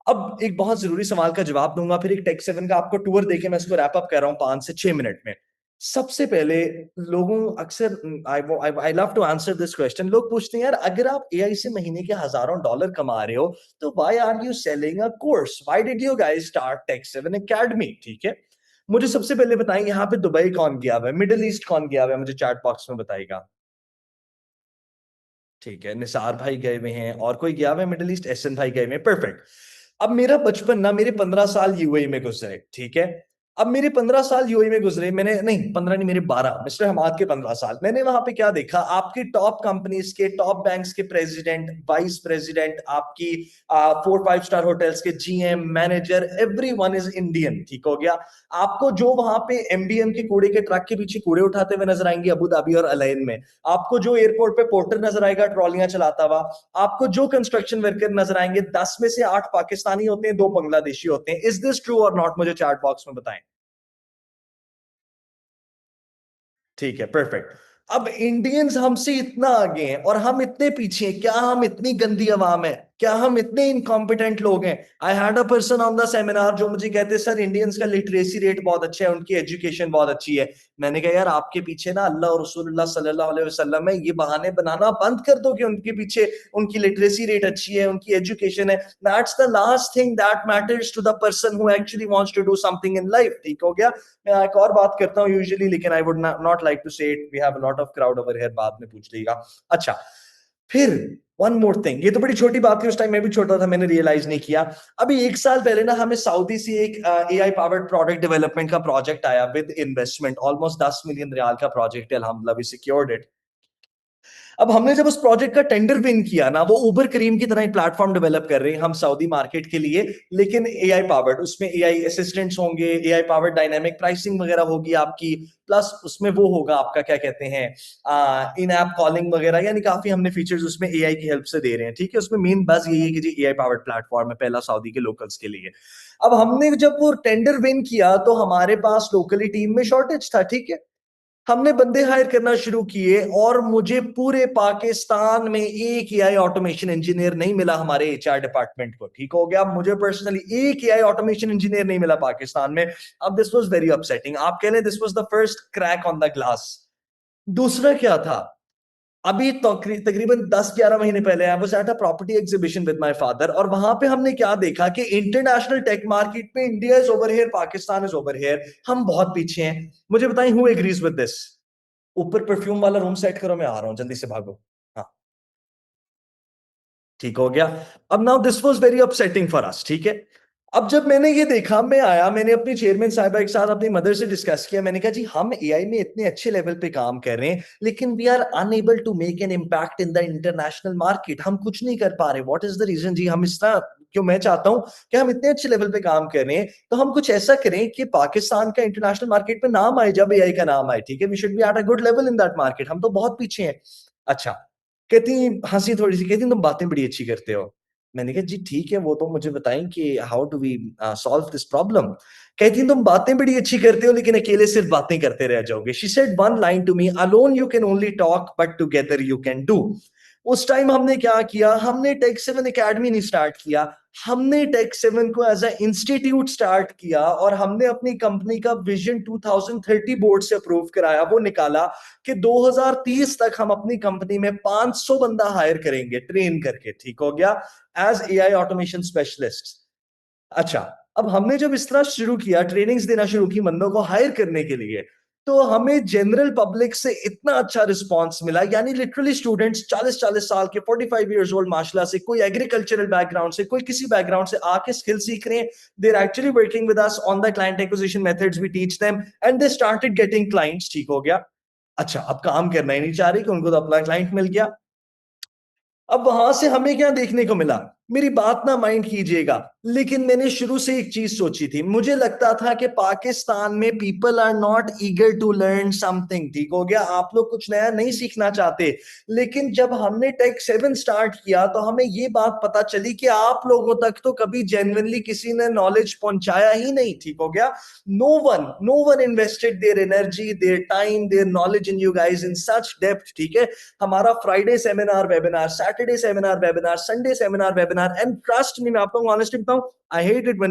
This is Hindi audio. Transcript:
अब एक बहुत जरूरी सवाल का जवाब दूंगा, फिर एक टेक 7 का आपको टूर देके मैं इसको रैप अप कर रहा हूँ 5 से 6 मिनट में। सबसे पहले लोगों अक्सर I love to answer this question. लोग पूछते हैं यार अगर आप एआई से महीने के हजारों डॉलर कमा रहे हो तो why are you selling a course, why did you guys start Tech 7 Academy? ठीक है, मुझे सबसे पहले बताएं यहाँ पे दुबई कौन गया हुआ है, मिडिल ईस्ट कौन गया हुआ है, मुझे चैट बॉक्स में बताएगा। ठीक है, निसार भाई गए हुए हैं, और कोई गया हुआ है मिडिल ईस्ट? एसएन भाई गए हुए हैं, परफेक्ट। अब मेरा बचपन ना, मेरे 15 साल यूएई में गुजरे, ठीक है। अब मेरे 15 साल यूएई में गुजरे, मैंने नहीं 15 नहीं, मेरे 12, मिस्टर हमाद के 15 साल। मैंने वहां पे क्या देखा, आपकी टॉप कंपनीज के, टॉप बैंक्स के प्रेसिडेंट, वाइस प्रेसिडेंट, आपकी 4 5 स्टार होटल्स के GM, manager, every one is Indian. ठीक हो गया। आपको जो वहां पे एमबीएम के कूड़े के ट्रक के पीछे कूड़े उठाते हुए नजर आएंगे अबू धाबी और अलैन में, आपको जो एयरपोर्ट पे पोर्टर नजर आएगा ट्रॉलियां चलाता हुआ, आपको जो कंस्ट्रक्शन वर्कर नजर आएंगे 10 में से 8 पाकिस्तानी होते हैं, 2 बांग्लादेशी होते हैं। इज दिस ट्रू और नॉट? मुझे चैट बॉक्स में बताएं। ठीक है, परफेक्ट। अब इंडियंस हमसे इतना आगे हैं और हम इतने पीछे हैं, क्या हम इतनी गंदी आवाम है? क्या हम इतने इनकॉम्पिटेंट लोग हैं? I had a person on the seminar जो मुझे कहते सर इंडियंस का लिटरेसी रेट बहुत अच्छा है, उनकी एजुकेशन बहुत अच्छी है। मैंने कहा यार आपके पीछे ना अल्लाह और रसूलुल्लाह सल्लल्लाहु अलैहि वसल्लम है, ये बहाने बनाना बंद कर दो कि उनके पीछे उनकी लिटरेसी रेट अच्छी है, उनकी एजुकेशन है। That's the last thing that matters to the person who actually wants to do something in life. ठीक हो गया। मैं एक और बात करता हूँ यूजुअली, लेकिन I would not like to say it, we have a lot of crowd over here, बाद में पूछ लीजिएगा। अच्छा, फिर वन मोर थिंग, ये तो बड़ी छोटी बात थी, उस टाइम मैं भी छोटा था, मैंने रियलाइज नहीं किया। अभी 1 साल पहले ना हमें सऊदी से एक एआई पावर्ड प्रोडक्ट डेवलपमेंट का प्रोजेक्ट आया with investment, almost 10 million riyal का प्रोजेक्ट है, अल्हम्दुलिल्लाह वी सिक्योर्ड इट। अब हमने जब उस प्रोजेक्ट का टेंडर विन किया ना, वो उबर करीम की तरह एक प्लेटफॉर्म डेवलप कर रहे हैं हम सऊदी मार्केट के लिए, लेकिन एआई पावर्ड। उसमें एआई असिस्टेंट्स होंगे, एआई पावर्ड डायनामिक प्राइसिंग वगैरह होगी आपकी, प्लस उसमें वो होगा आपका क्या कहते हैं, इन ऐप कॉलिंग वगैरह, यानी काफी हमने फीचर्स उसमें एआई की हेल्प से दे रहे हैं। ठीक है, उसमें मेन बस यही है कि जी एआई पावर्ड प्लेटफॉर्म है, पहला सऊदी के लोकल्स के लिए। अब हमने जब वो टेंडर विन किया तो हमारे पास लोकली टीम में शॉर्टेज था, ठीक है। हमने बंदे हायर करना शुरू किए और मुझे पूरे पाकिस्तान में एक एआई ऑटोमेशन इंजीनियर नहीं मिला हमारे एचआर डिपार्टमेंट को। ठीक हो गया, मुझे पर्सनली एक एआई ऑटोमेशन इंजीनियर नहीं मिला पाकिस्तान में। अब दिस वाज वेरी अपसेटिंग, आप कह लें this was the first crack on the glass. दूसरा क्या था, अभी तो तकरीबन 10 11 महीने पहले I was at a property exhibition with my father, और वहां पे हमने क्या देखा कि इंटरनेशनल टेक मार्केट में India is over here, Pakistan is over here, हम बहुत पीछे हैं। मुझे बताएं हु एग्रीज विद दिस? ऊपर परफ्यूम वाला रूम सेट करो, मैं आ रहा हूं, जल्दी से भागो। हाँ, ठीक हो गया। अब now this was very upsetting for us, ठीक है। अब जब मैंने ये देखा, मैं आया, मैंने अपनी चेयरमैन साहिबा के साथ अपनी मदर से डिस्कस किया। मैंने कहा जी हम एआई में इतने अच्छे लेवल पे काम कर रहे हैं, लेकिन we are unable to make an impact in the international market, हम कुछ नहीं कर पा रहे। What is the reason ji? हम इस तरह क्यों? मैं चाहता हूं कि हम इतने अच्छे लेवल पे काम कर रहे हैं तो हम कुछ ऐसा करें कि पाकिस्तान का इंटरनेशनल मार्केट में नाम आए, जब एआई का नाम आए। ठीक है, we should be at a good level in that market, हम तो बहुत पीछे हैं। अच्छा, कहती, हंसी थोड़ी सी, कहती तुम बातें बड़ी अच्छी करते हो। मैंने कहा जी ठीक है, वो तो मुझे बताएं कि how do we solve this problem. कहती तुम बातें बड़ी अच्छी करते हो लेकिन अकेले सिर्फ बातें करते रह जाओगे। She said one line to me, alone you can only talk but together you can do. उस टाइम हमने क्या किया, हमने टेक 7 एकेडमी नहीं स्टार्ट किया, हमने टेक 7 को एज अ इंस्टीट्यूट स्टार्ट किया, और हमने अपनी कंपनी का विजन 2030 बोर्ड से अप्रूव कराया। वो निकाला कि 2030 तक हम अपनी कंपनी में 500 बंदा हायर करेंगे ट्रेन करके। ठीक हो गया, एज एआई ऑटोमेशन स्पेशलिस्ट। अच्छा, अब हमने जब इस तरह शुरू किया, ट्रेनिंग्स देना शुरू की बंदों को हायर करने के लिए, तो हमें जनरल पब्लिक से इतना अच्छा रिस्पांस मिला, यानी लिटरली स्टूडेंट्स 40 40 साल के, 45 इयर्स ओल्ड, माशाल्लाह से, कोई एग्रीकल्चरल बैकग्राउंड से, कोई किसी बैकग्राउंड से आके स्किल सीख रहे हैं। They are actually working with us on the client acquisition methods we teach them, and they started getting clients. ठीक हो गया। अच्छा, अब काम करना ही नहीं चाह रही कि उनको तो अपना क्लाइंट मिल गया। अब वहां से हमें क्या देखने को मिला, मेरी बात ना माइंड कीजिएगा, लेकिन मैंने शुरू से एक चीज सोची थी। मुझे लगता था कि पाकिस्तान में people are not eager to learn something. ठीक हो गया, आप लोग कुछ नया नहीं सीखना चाहते। लेकिन जब हमने टेक 7 स्टार्ट किया तो हमें ये बात पता चली कि आप लोगों तक तो कभी जेन्युइनली किसी ने नॉलेज पहुंचाया ही नहीं। ठीक हो गया, no one invested their energy, their time, their knowledge in you guys in such depth. ठीक है, हमारा Friday seminar webinar, Saturday seminar webinar, Sunday seminar webinar, and trust me, मैं आप लोगों को ऑनेस्ट करता हूँ, आई हेट इट व्हेन